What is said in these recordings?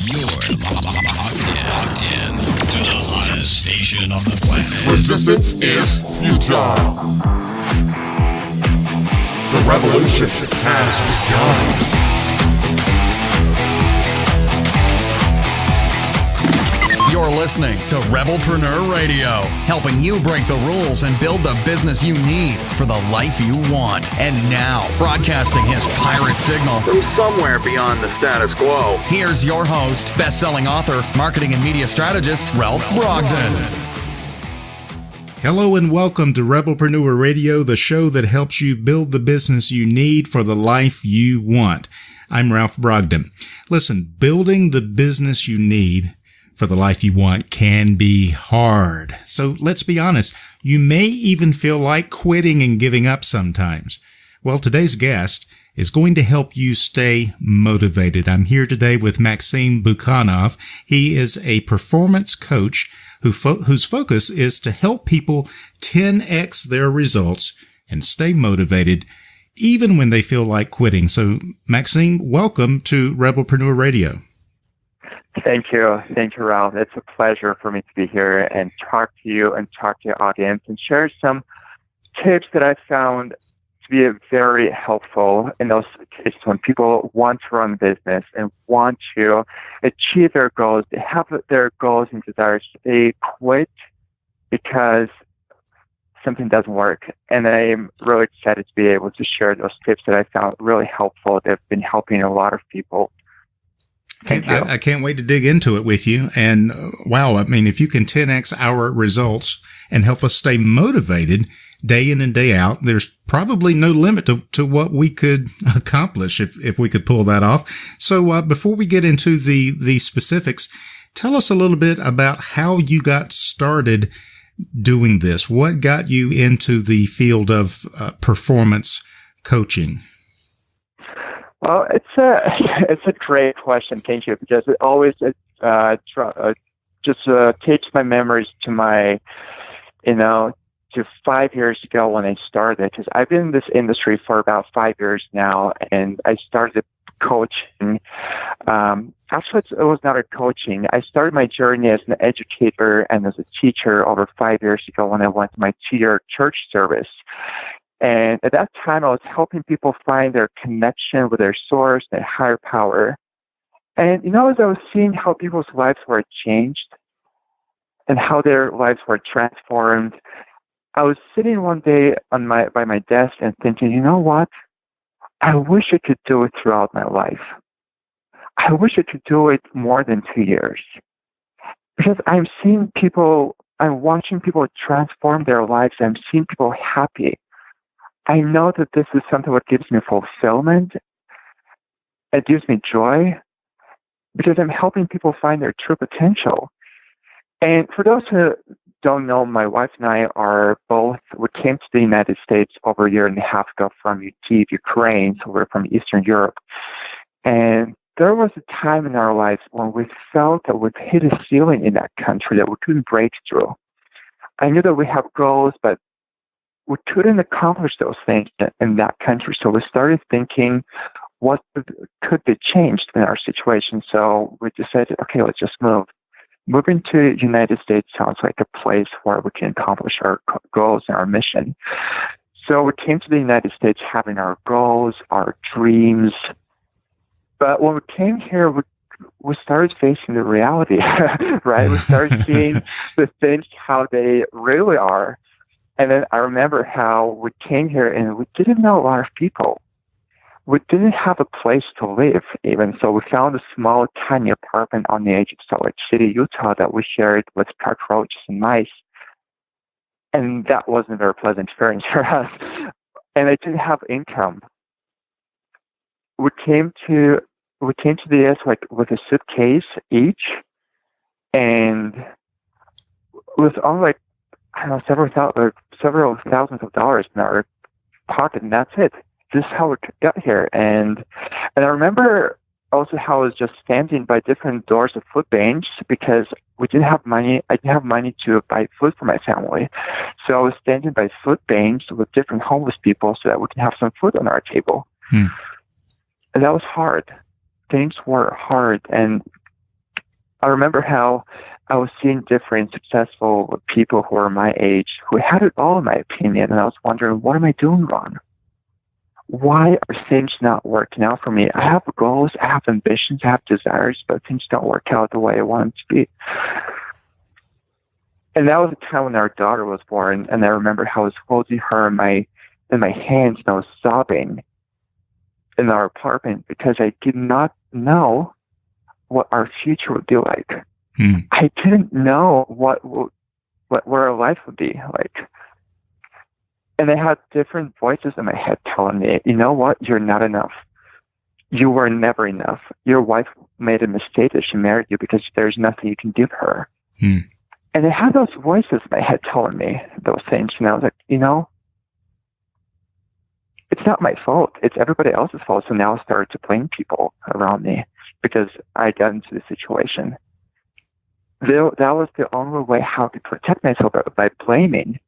locked in to the hottest station on the planet. Resistance is futile. The revolution has begun. You're listening to Rebelpreneur Radio, helping you break the rules and build the business you need for the life you want. And now, broadcasting his pirate signal from somewhere beyond the status quo, here's your host, best-selling author, marketing and media strategist, Ralph Brogden. Hello and welcome to Rebelpreneur Radio, the show that helps you build the business you need for the life you want. I'm Ralph Brogden. Listen, building the business you need for the life you want can be hard. So let's be honest, you may even feel like quitting and giving up sometimes. Well, today's guest is going to help you stay motivated. I'm here today with Maxim Bucanov. He is a performance coach whose focus is to help people 10x their results and stay motivated even when they feel like quitting. So, Maxim, welcome to Rebelpreneur Radio. Thank you, Ralph. It's a pleasure for me to be here and talk to you and talk to your audience and share some tips that I found to be very helpful in those cases when people want to run business and want to achieve their goals. They have their goals and desires. They quit because something doesn't work. And I'm really excited to be able to share those tips that I found really helpful. They've been helping a lot of people. I can't wait to dig into it with you. And wow, I mean, if you can 10x our results and help us stay motivated day in and day out, there's probably no limit to what we could accomplish if we could pull that off. So before we get into the specifics, tell us a little bit about how you got started doing this. What got you into the field of performance coaching? Well, it's a great question, thank you, because it always takes my memories to my, to 5 years ago when I started. Because I've been in this industry for about 5 years now, and I started coaching. Actually, it was not a coaching. I started my journey as an educator and as a teacher over 5 years ago when I went to my 2-year church service. And at that time, I was helping people find their connection with their source, their higher power. And, as I was seeing how people's lives were changed and how their lives were transformed, I was sitting one day by my desk and thinking, you know what? I wish I could do it throughout my life. I wish I could do it more than 2 years. Because I'm watching people transform their lives. I'm seeing people happy. I know that this is something that gives me fulfillment. It gives me joy because I'm helping people find their true potential. And for those who don't know, my wife and I we came to the United States over a year and a half ago from Ukraine, so we're from Eastern Europe. And there was a time in our lives when we felt that we'd hit a ceiling in that country that we couldn't break through. I knew that we have goals, but we couldn't accomplish those things in that country. So we started thinking, what could be changed in our situation? So we decided, okay, let's just move. Moving to the United States sounds like a place where we can accomplish our goals and our mission. So we came to the United States having our goals, our dreams. But when we came here, we started facing the reality, right? We started seeing the things how they really are. And then I remember how we came here and we didn't know a lot of people. We didn't have a place to live even. So we found a small, tiny apartment on the edge of Salt Lake City, Utah that we shared with cockroaches and mice. And that wasn't a very pleasant experience for us. And I didn't have income. We came to the US with a suitcase each, and it was only several thousands of dollars in our pocket, and that's it. This is how we got here. And I remember also how I was just standing by different doors of food banks because we didn't have money. I didn't have money to buy food for my family. So I was standing by food banks with different homeless people so that we can have some food on our table. And that was hard. Things were hard. And I remember how I was seeing different successful people who were my age, who had it all, in my opinion, and I was wondering, what am I doing wrong? Why are things not working out for me? I have goals, I have ambitions, I have desires, but things don't work out the way I want them to be. And that was the time when our daughter was born, and I remember how I was holding her in my hands, and I was sobbing in our apartment because I did not know what our future would be like. I didn't know what our life would be like. And I had different voices in my head telling me, you know what, you're not enough. You were never enough. Your wife made a mistake that she married you because there's nothing you can give her. And I had those voices in my head telling me those things. And I was like, you know, it's not my fault. It's everybody else's fault. So now I started to blame people around me because I got into the situation. That was the only way how to protect myself, by blaming.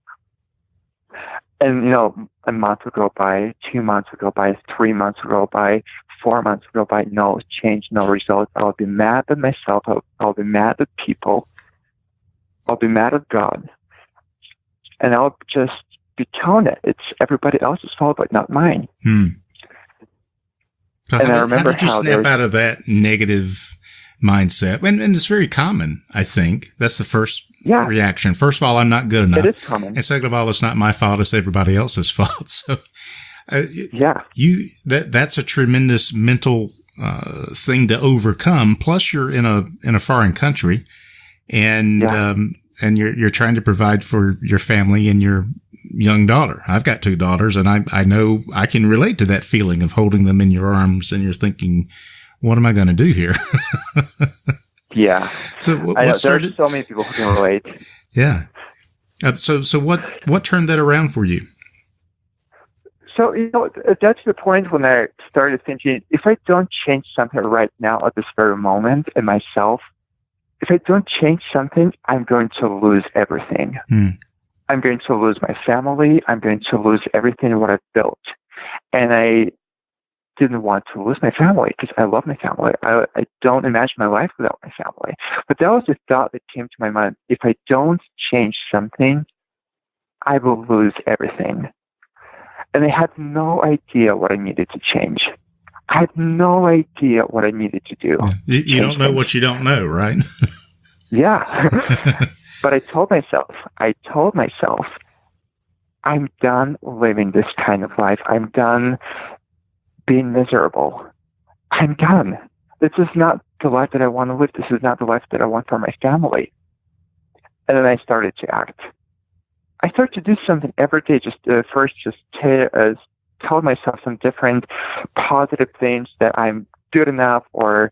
And, you know, a month would go by, 2 months would go by, 3 months would go by, 4 months would go by, no change, no results. I'll be mad at myself. I'll be mad at people. I'll be mad at God. And I'll just be telling it. It's everybody else's fault, but not mine. So and how did you snap out of that negative mindset? And it's very common, I think. That's the first reaction. First of all, I'm not good enough. It is common. And second of all, it's not my fault. It's everybody else's fault. So, that's a tremendous mental thing to overcome. Plus, you're in a foreign country, and you're trying to provide for your family and your young daughter. I've got 2 daughters, and I know I can relate to that feeling of holding them in your arms, and you're thinking, what am I going to do here? Yeah. So there's so many people who can relate. Yeah. So what turned that around for you? So, you know, that's the point when I started thinking, if I don't change something right now at this very moment in myself, if I don't change something, I'm going to lose everything. I'm going to lose my family. I'm going to lose everything what I've built. And I didn't want to lose my family because I love my family. I don't imagine my life without my family. But that was the thought that came to my mind. If I don't change something, I will lose everything. And I had no idea what I needed to change. I had no idea what I needed to do. You don't know what you don't know, right? Yeah. But I told myself, I'm done living this kind of life. I'm done being miserable. I'm done. This is not the life that I want to live. This is not the life that I want for my family. And then I started to act. I started to do something every day. Tell myself some different positive things that I'm good enough, or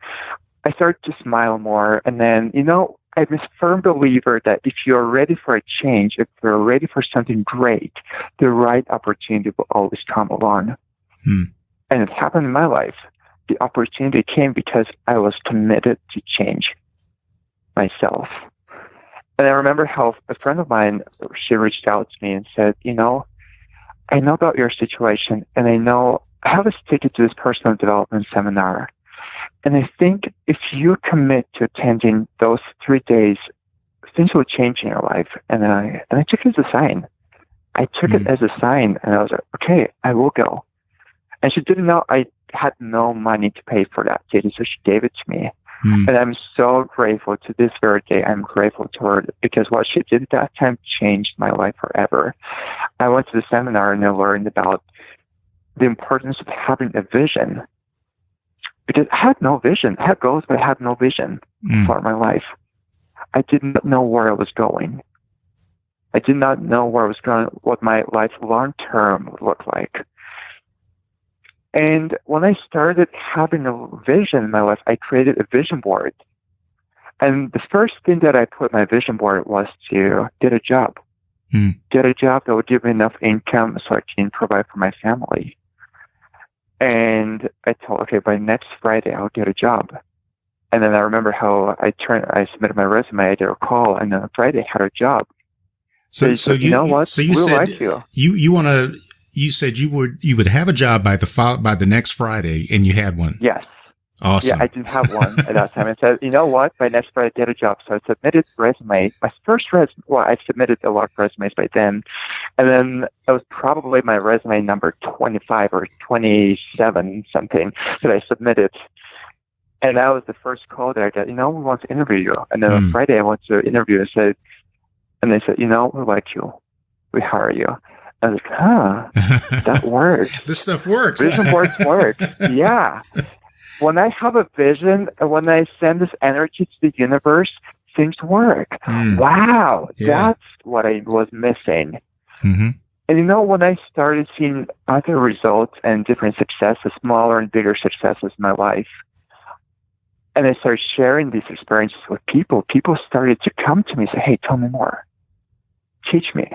I started to smile more. And then, you know, I'm a firm believer that if you're ready for a change, if you're ready for something great, the right opportunity will always come along. And it happened in my life. The opportunity came because I was committed to change myself. And I remember how a friend of mine, she reached out to me and said, you know, I know about your situation, and I know I have a ticket to this personal development seminar. And I think if you commit to attending those 3 days, things will change in your life. And I took it as a sign. I took it as a sign, and I was like, okay, I will go. And she didn't know I had no money to pay for that ticket, so she gave it to me. And I'm so grateful to this very day. I'm grateful to her because what she did at that time changed my life forever. I went to the seminar and I learned about the importance of having a vision. Because I had no vision. I had goals, but I had no vision for my life. I did not know where I was going. I did not know where I was going, what my life long term would look like. And when I started having a vision in my life, I created a vision board. And the first thing that I put on my vision board was to get a job. Get a job that would give me enough income so I can provide for my family. And I thought, okay, by next Friday, I'll get a job. And then I remember how I submitted my resume, I did a call, and then on Friday I had a job. So you know what? So you said you said you would have a job by the next Friday, and you had one. Yes. Awesome. Yeah, I didn't have one at that time. I said, you know what? By next Friday, I get a job. So I submitted resume. My first resume, well, I submitted a lot of resumes by then. And then it was probably my resume number 25 or 27 something that I submitted. And that was the first call that I got, we want to interview you. And then on Friday, I went to interview and they said, we like you. We hire you. I was like, that works. This stuff works. Vision boards work. Yeah. When I have a vision and when I send this energy to the universe, things work. Wow. Yeah. That's what I was missing. Mm-hmm. And when I started seeing other results and different successes, smaller and bigger successes in my life, and I started sharing these experiences with people started to come to me and say, hey, tell me more. Teach me.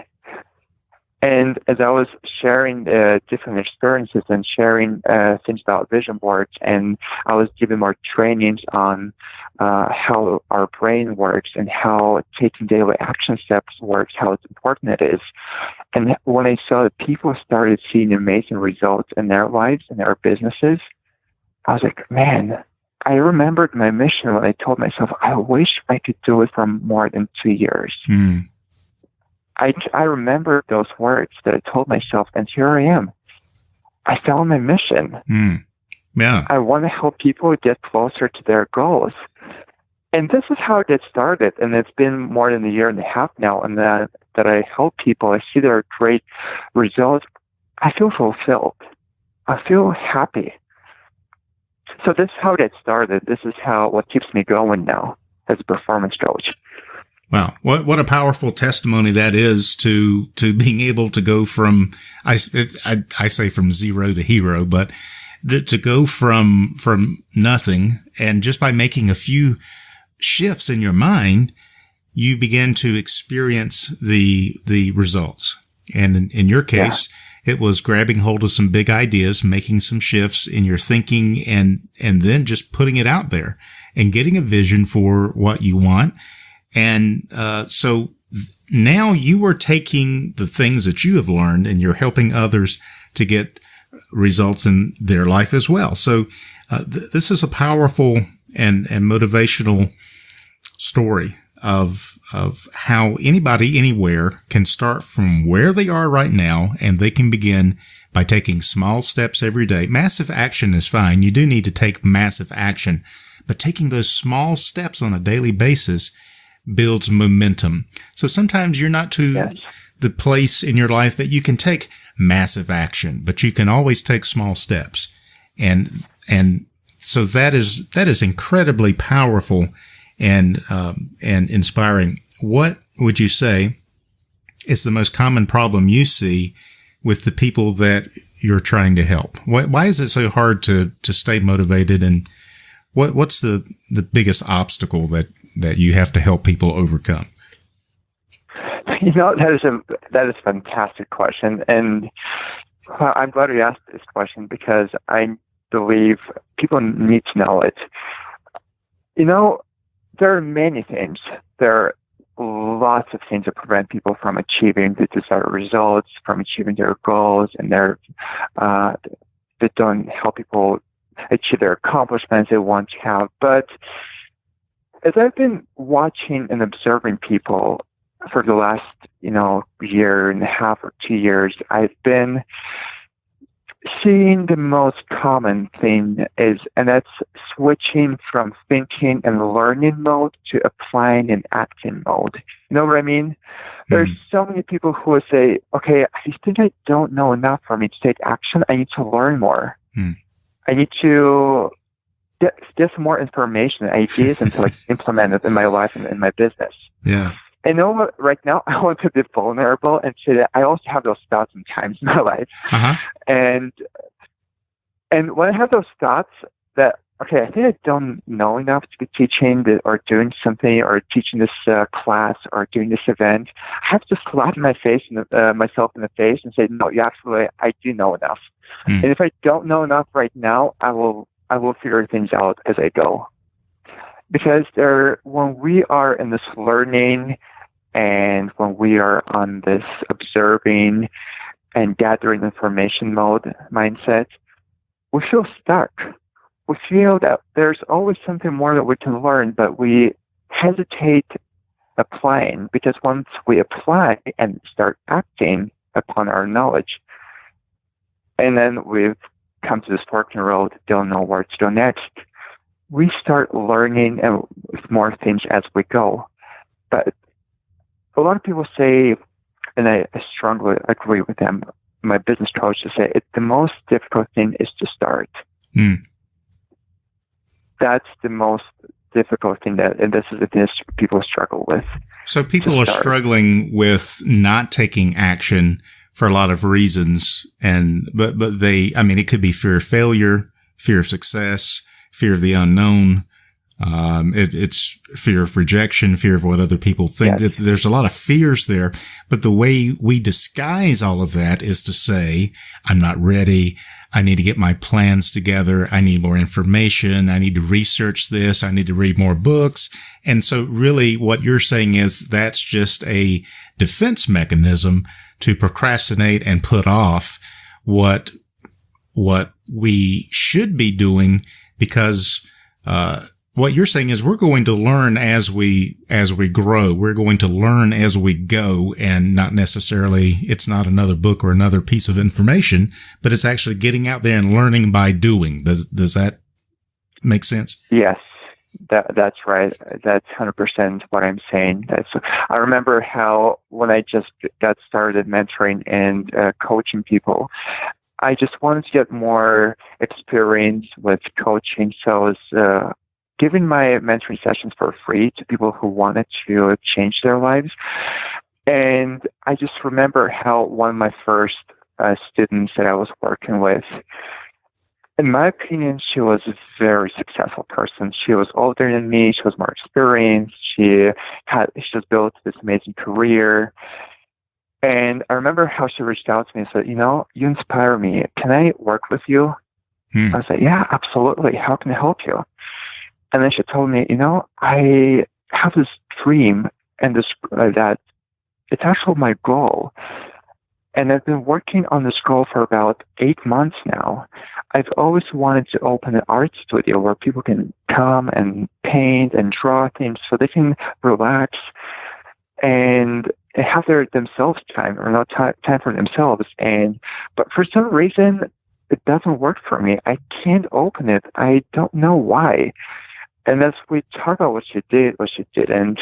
And as I was sharing different experiences and sharing things about vision boards, and I was giving more trainings on how our brain works and how taking daily action steps works, how important it is. And when I saw that people started seeing amazing results in their lives and their businesses, I was like, man, I remembered my mission when I told myself, I wish I could do it for more than 2 years. I remember those words that I told myself, and here I am. I found my mission. Yeah. I want to help people get closer to their goals. And this is how it gets started. And it's been more than a year and a half now, and that I help people. I see their great results. I feel fulfilled. I feel happy. So this is how it gets started. This is what keeps me going now as a performance coach. Wow. What a powerful testimony that is to being able to go from, I say from zero to hero, but to go from nothing, and just by making a few shifts in your mind, you begin to experience the results. And in your case, it was grabbing hold of some big ideas, making some shifts in your thinking, and then just putting it out there and getting a vision for what you want. And so now you are taking the things that you have learned and you're helping others to get results in their life as well. So this is a powerful and motivational story of how anybody anywhere can start from where they are right now, and they can begin by taking small steps every day. Massive action is fine. You do need to take massive action, but taking those small steps on a daily basis builds momentum. So sometimes you're not to the place in your life that you can take massive action, but you can always take small steps. And so that is incredibly powerful and inspiring. What would you say is the most common problem you see with the people that you're trying to help? Why is it so hard to stay motivated, and what's the biggest obstacle that you have to help people overcome? That is a fantastic question, and I'm glad you asked this question because I believe people need to know it. There are many things. There are lots of things that prevent people from achieving the desired results, from achieving their goals, and that don't help people achieve their accomplishments they want to have. But as I've been watching and observing people for the last, year and a half or 2 years, I've been seeing the most common thing and that's switching from thinking and learning mode to applying and acting mode. You know what I mean? There's so many people who will say, okay, I think I don't know enough for me to take action. I need to learn more. I need to get some more information, ideas, and to implement it in my life and in my business. Yeah. I know what, right now I want to be vulnerable and say that I also have those thoughts sometimes in my life. And when I have those thoughts that, okay, I think I don't know enough to be teaching or doing something or teaching this class or doing this event, I have to slap myself in the face and say, no, I do know enough. And if I don't know enough right now, I will figure things out as I go. Because when we are in this learning and when we are on this observing and gathering information mode mindset, we feel stuck. we feel that there's always something more that we can learn, but we hesitate applying, because once we apply and start acting upon our knowledge, and then we've come to this fork in the road, don't know where to go next, we start learning more things as we go. But a lot of people say, and I strongly agree with them, my business coaches say, the most difficult thing is to start. That's the most difficult thing, and this is the thing people struggle with. So people are struggling with not taking action for a lot of reasons, but they, I mean, it could be fear of failure, fear of success, fear of the unknown. It's fear of rejection, fear of what other people think. Yes. There's a lot of fears there, but the way we disguise all of that is to say, I'm not ready. I need to get my plans together. I need more information. I need to research this. I need to read more books. And so really what you're saying is that's just a defense mechanism to procrastinate and put off what we should be doing, because, what you're saying is we're going to learn as we grow. We're going to learn as we go, and not necessarily, it's not another book or another piece of information, but it's actually getting out there and learning by doing. Does that make sense? Yes, that's right. That's 100% what I'm saying. I remember how when I just got started mentoring and coaching people, I just wanted to get more experience with coaching. So I was giving my mentoring sessions for free to people who wanted to change their lives. And I just remember how one of my first students that I was working with, in my opinion, she was a very successful person. She was older than me. She was more experienced. She just built this amazing career. And I remember how she reached out to me and said, you inspire me. Can I work with you? I was like, yeah, absolutely. How can I help you? And then she told me, I have this dream and this that it's actually my goal. And I've been working on this goal for about 8 months now. I've always wanted to open an art studio where people can come and paint and draw things so they can relax and have themselves time, or not time for themselves. But for some reason, it doesn't work for me. I can't open it. I don't know why. And as we talked about what she did, and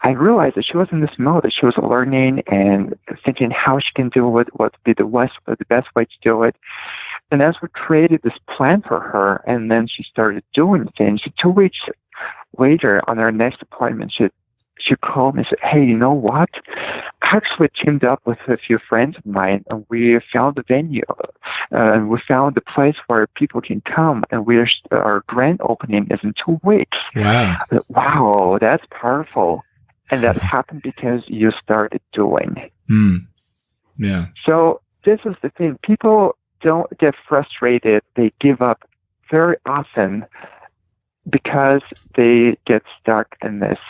I realized that she was in this mode, that she was learning and thinking how she can do it, what would be the best way to do it. And as we created this plan for her, and then she started doing things, 2 weeks later on our next appointment, she called me and said, hey, you know what? I actually teamed up with a few friends of mine, and we found a venue. And we found a place where people can come, and our grand opening is in 2 weeks. Wow. Wow, that's powerful. And that happened because you started doing. Yeah. So this is the thing. People don't get frustrated. They give up very often because they get stuck in this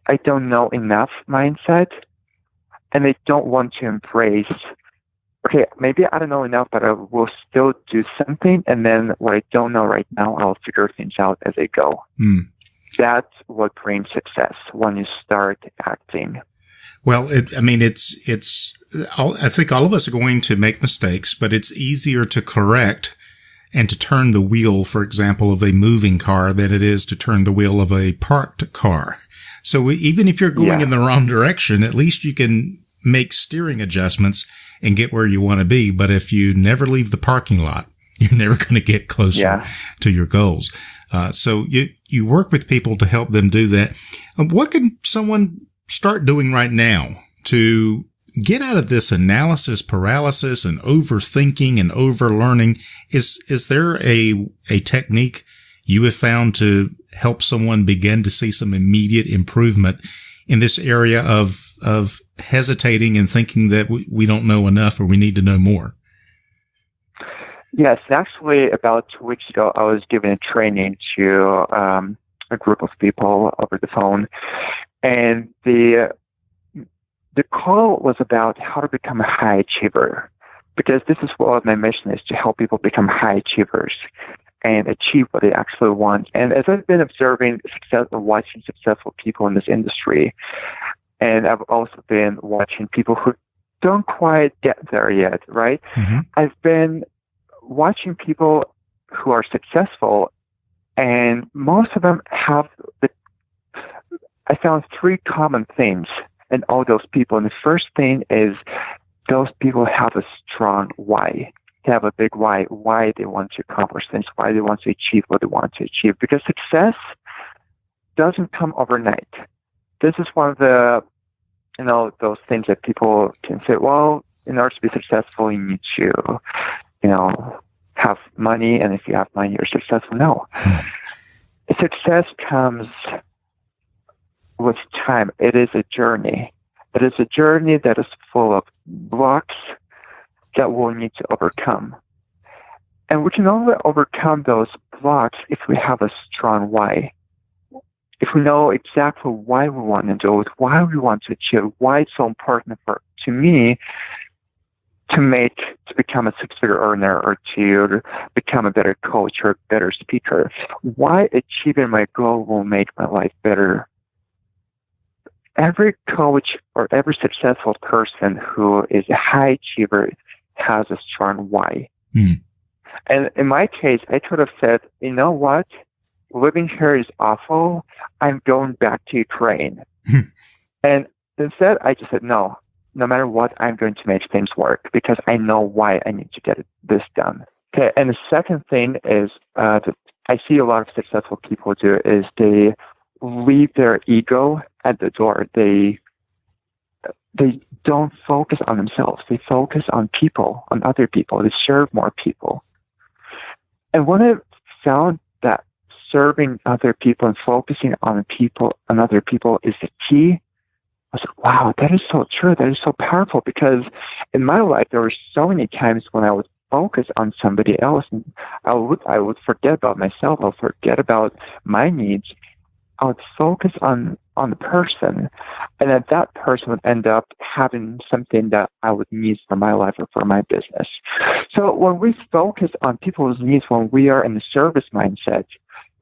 I don't know enough mindset, and they don't want to embrace, okay, maybe I don't know enough, but I will still do something, and then what I don't know right now, I'll figure things out as I go. That's what brings success, when you start acting. Well, I think all of us are going to make mistakes, but it's easier to correct and to turn the wheel, for example, of a moving car than it is to turn the wheel of a parked car. So even if you're going in the wrong direction, at least you can make steering adjustments and get where you want to be. But if you never leave the parking lot, you're never going to get closer to your goals. So you work with people to help them do that. What can someone start doing right now to get out of this analysis paralysis and overthinking and overlearning? Is there a technique you have found to help someone begin to see some immediate improvement in this area of hesitating and thinking that we don't know enough or we need to know more? Yes, actually, about 2 weeks ago, I was giving a training to a group of people over the phone, and the call was about how to become a high achiever, because this is what my mission is, to help people become high achievers. and achieve what they actually want. And as I've been observing watching successful people in this industry, and I've also been watching people who don't quite get there yet, right? Mm-hmm. I've been watching people who are successful, and most of them have I found three common things in all those people. And the first thing is those people have a strong why. They have a big why they want to accomplish things, why they want to achieve what they want to achieve. Because success doesn't come overnight. This is one of the, those things that people can say, well, in order to be successful, you need to, have money. And if you have money, you're successful. No. Success comes with time. It is a journey. It is a journey that is full of blocks that we'll need to overcome. And we can only overcome those blocks if we have a strong why. If we know exactly why we want to do it, why we want to achieve, why it's so important to me to become a six-figure earner or to become a better coach or a better speaker. Why achieving my goal will make my life better. Every coach or every successful person who is a high achiever has a strong why. Mm. And in my case, I could have said, you know what? Living here is awful. I'm going back to Ukraine. And instead, I just said, no matter what, I'm going to make things work because I know why I need to get this done. Okay. And the second thing is that I see a lot of successful people do is they leave their ego at the door. They don't focus on themselves. They focus on people, on other people. They serve more people. And when I found that serving other people and focusing on other people is the key, I was like, wow, that is so true. That is so powerful because in my life, there were so many times when I would focus on somebody else and I would forget about myself. I would forget about my needs. I would focus on the person, and then that person would end up having something that I would need for my life or for my business. So when we focus on people's needs, when we are in the service mindset,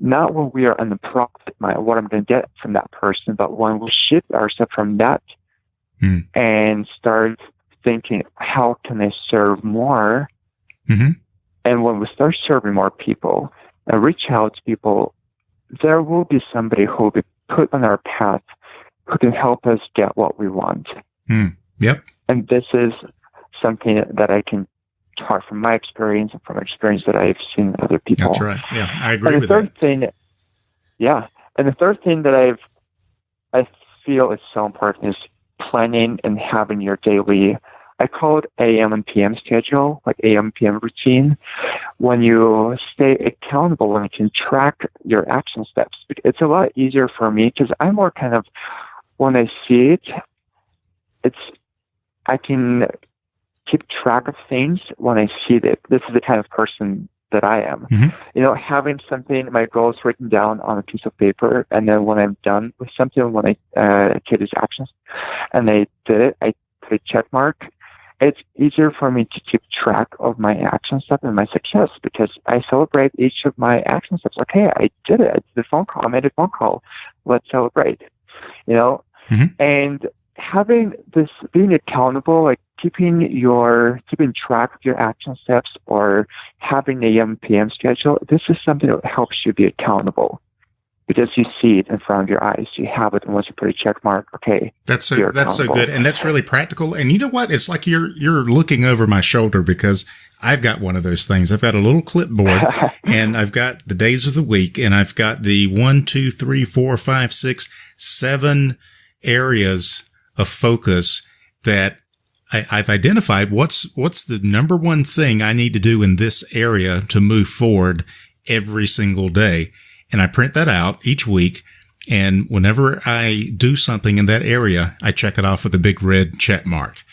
not when we are in the profit mind, what I'm going to get from that person, but when we shift ourselves from that and start thinking, how can I serve more? Mm-hmm. And when we start serving more people and reach out to people, there will be somebody who will be put on our path who can help us get what we want. Yep. And this is something that I can talk from my experience and from experience that I've seen other people. That's right. Yeah, I agree with that. And the third thing that I feel is so important is planning and having your daily, I call it AM and PM schedule, like AM, PM routine. When you stay accountable, when you can track your action steps, it's a lot easier for me because I'm more kind of, when I see it, I can keep track of things when I see that this is the kind of person that I am. Mm-hmm. Having something, my goals written down on a piece of paper, and then when I'm done with something, when I take these actions and I did it, I put a check mark. It's easier for me to keep track of my action steps and my success because I celebrate each of my action steps. Okay, I did it. I did the phone call. I made a phone call. Let's celebrate. Mm-hmm. And having this, being accountable, like keeping track of your action steps or having a PM schedule, this is something that helps you be accountable. Because you see it in front of your eyes, you have it, and once you put a check mark, okay. That's so good, and that's really practical. And you know what? It's like you're looking over my shoulder because I've got one of those things. I've got a little clipboard, and I've got the days of the week, and I've got the 1, 2, 3, 4, 5, 6, 7 areas of focus that I've identified. What's the number one thing I need to do in this area to move forward every single day? And I print that out each week. And whenever I do something in that area, I check it off with a big red check mark.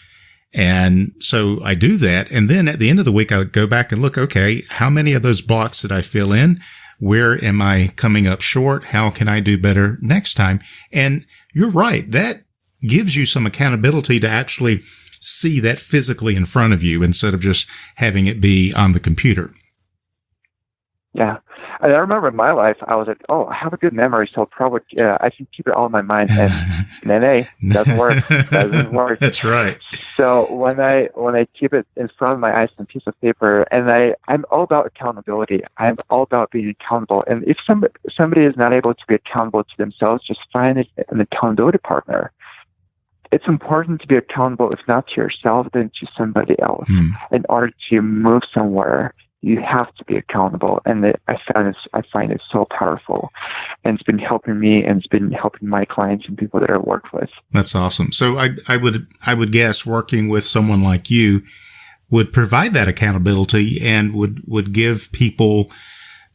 And so I do that. And then at the end of the week, I go back and look, okay, how many of those blocks did I fill in? Where am I coming up short? How can I do better next time? And you're right. That gives you some accountability to actually see that physically in front of you instead of just having it be on the computer. Yeah. And I remember in my life, I was like, oh, I have a good memory, so probably I can keep it all in my mind. And then, doesn't work. That's right. So when I keep it in front of my eyes on a piece of paper, and I'm all about accountability. I'm all about being accountable. And if somebody is not able to be accountable to themselves, just find an accountability partner. It's important to be accountable, if not to yourself, then to somebody else. In order to move somewhere, you have to be accountable, and I find it so powerful, and it's been helping me, and it's been helping my clients and people that I work with. That's awesome. So I would guess working with someone like you would provide that accountability and would give people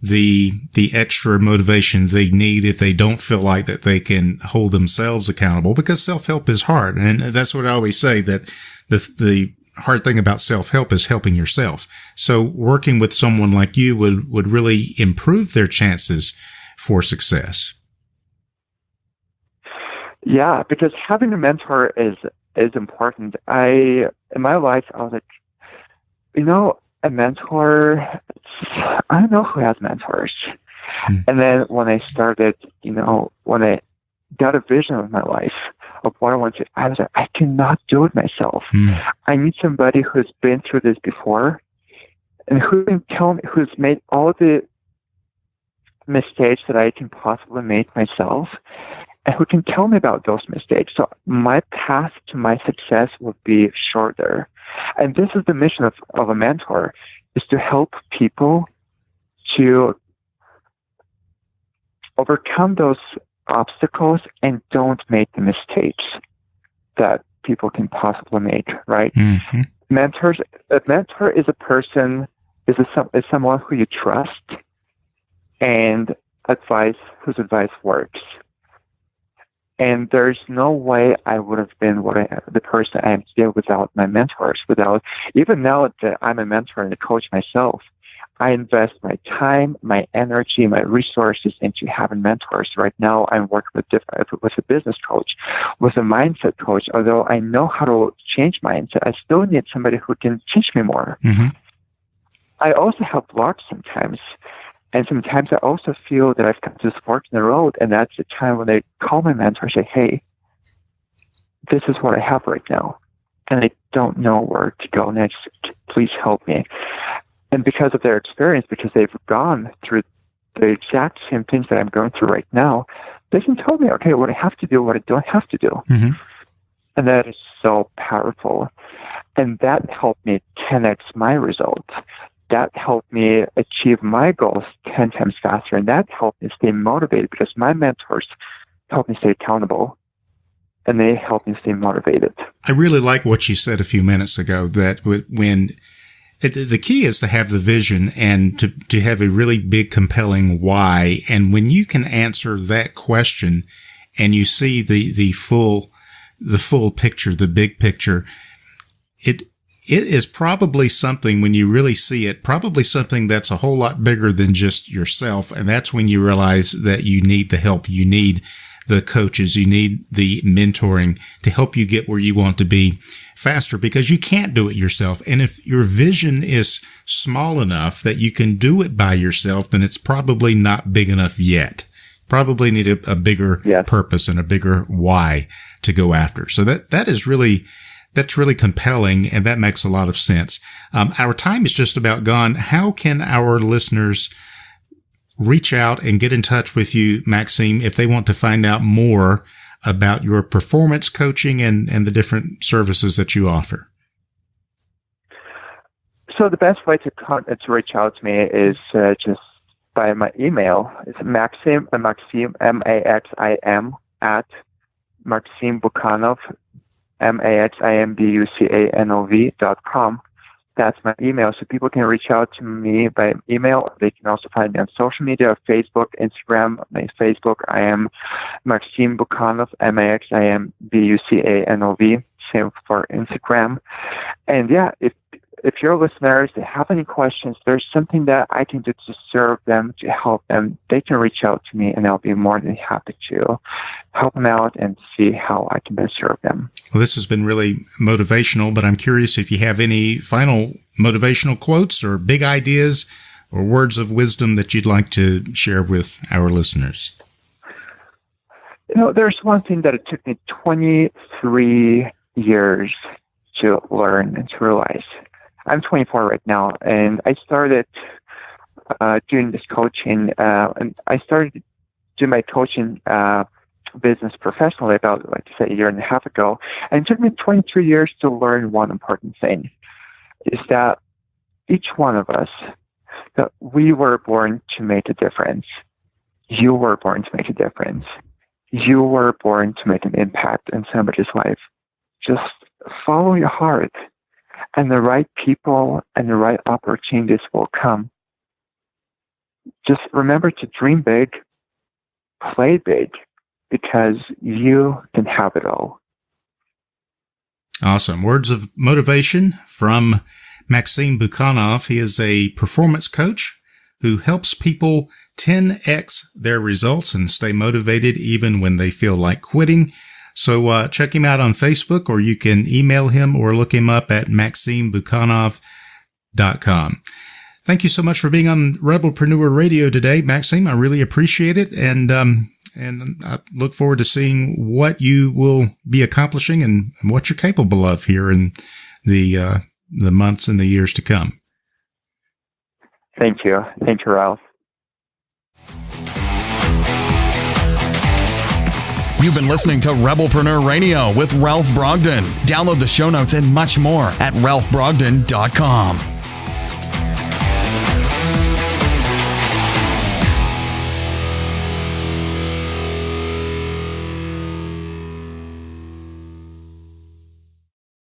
the extra motivation they need if they don't feel like that they can hold themselves accountable, because self-help is hard, and that's what I always say, that the hard thing about self-help is helping yourself. So working with someone like you would really improve their chances for success. Yeah, because having a mentor is important. In my life, I was like, a mentor, I don't know who has mentors. And then when I started, when I got a vision of my life, of what I want to, I was like, I cannot do it myself. I need somebody who's been through this before, and who can tell me, who's made all the mistakes that I can possibly make myself, and who can tell me about those mistakes. So my path to my success would be shorter. And this is the mission of a mentor, is to help people to overcome those obstacles and don't make the mistakes that people can possibly make, right? A mentor is a person, is someone who you trust, and whose advice works. And there's no way I would have been the person I am today without my mentors. Even now that I'm a mentor and a coach myself, I invest my time, my energy, my resources into having mentors. Right now, I'm working with a business coach, with a mindset coach. Although I know how to change mindset, I still need somebody who can teach me more. I also have blocks sometimes. And sometimes I also feel that I've come to this fork in the road, and that's the time when I call my mentor and say, hey, this is what I have right now, and I don't know where to go next. Please help me. And because of their experience, because they've gone through the exact same things that I'm going through right now, they can tell me, okay, what I have to do, what I don't have to do. And that is so powerful. And that helped me 10x my results. That helped me achieve my goals 10 times faster. And that helped me stay motivated, because my mentors helped me stay accountable, and they helped me stay motivated. I really like what you said a few minutes ago, that when the key is to have the vision and to have a really big, compelling why. And when you can answer that question and you see the full picture, the big picture, it is probably something, when you really see it, probably something that's a whole lot bigger than just yourself. And that's when you realize that you need the help. You need the coaches. You need the mentoring to help you get where you want to be faster, because you can't do it yourself. And if your vision is small enough that you can do it by yourself, then it's probably not big enough yet. Probably need a bigger purpose and a bigger why to go after. So that's really compelling, and that makes a lot of sense. Our time is just about gone. How can our listeners reach out and get in touch with you, Maxim, if they want to find out more about your performance coaching and the different services that you offer? So the best way to reach out to me is just by my email. It's Maxim, M-A-X-I-M, at Maxim Bucanov, MAXIMBUCANOV.com. That's my email. So people can reach out to me by email. They can also find me on social media, Facebook, Instagram. My Facebook, I am Maxim Bucanov, MAXIMBUCANOV. Same for Instagram. And yeah, if your listeners, they have any questions, there's something that I can do to serve them, to help them, they can reach out to me, and I'll be more than happy to help them out and see how I can best serve them. Well, this has been really motivational, but I'm curious if you have any final motivational quotes or big ideas or words of wisdom that you'd like to share with our listeners? There's one thing that it took me 23 years to learn and to realize. I'm 24 right now, and I started doing this coaching, and I started doing my coaching business professionally about, like I said, a year and a half ago. And it took me 23 years to learn one important thing, is that each one of us, that we were born to make a difference. You were born to make a difference. You were born to make an impact in somebody's life. Just follow your heart, and the right people and the right opportunities will come. Just remember to dream big, play big, because you can have it all. Awesome. Words of motivation from Maxim Bucanov. He is a performance coach who helps people 10x their results and stay motivated even when they feel like quitting. So check him out on Facebook, or you can email him or look him up at maximbucanov.com. Thank you so much for being on Rebelpreneur Radio today, Maxim. I really appreciate it, and I look forward to seeing what you will be accomplishing and what you're capable of here in the months and the years to come. Thank you. Thank you, Ralph. You've been listening to Rebelpreneur Radio with Ralph Brogden. Download the show notes and much more at ralphbrogden.com.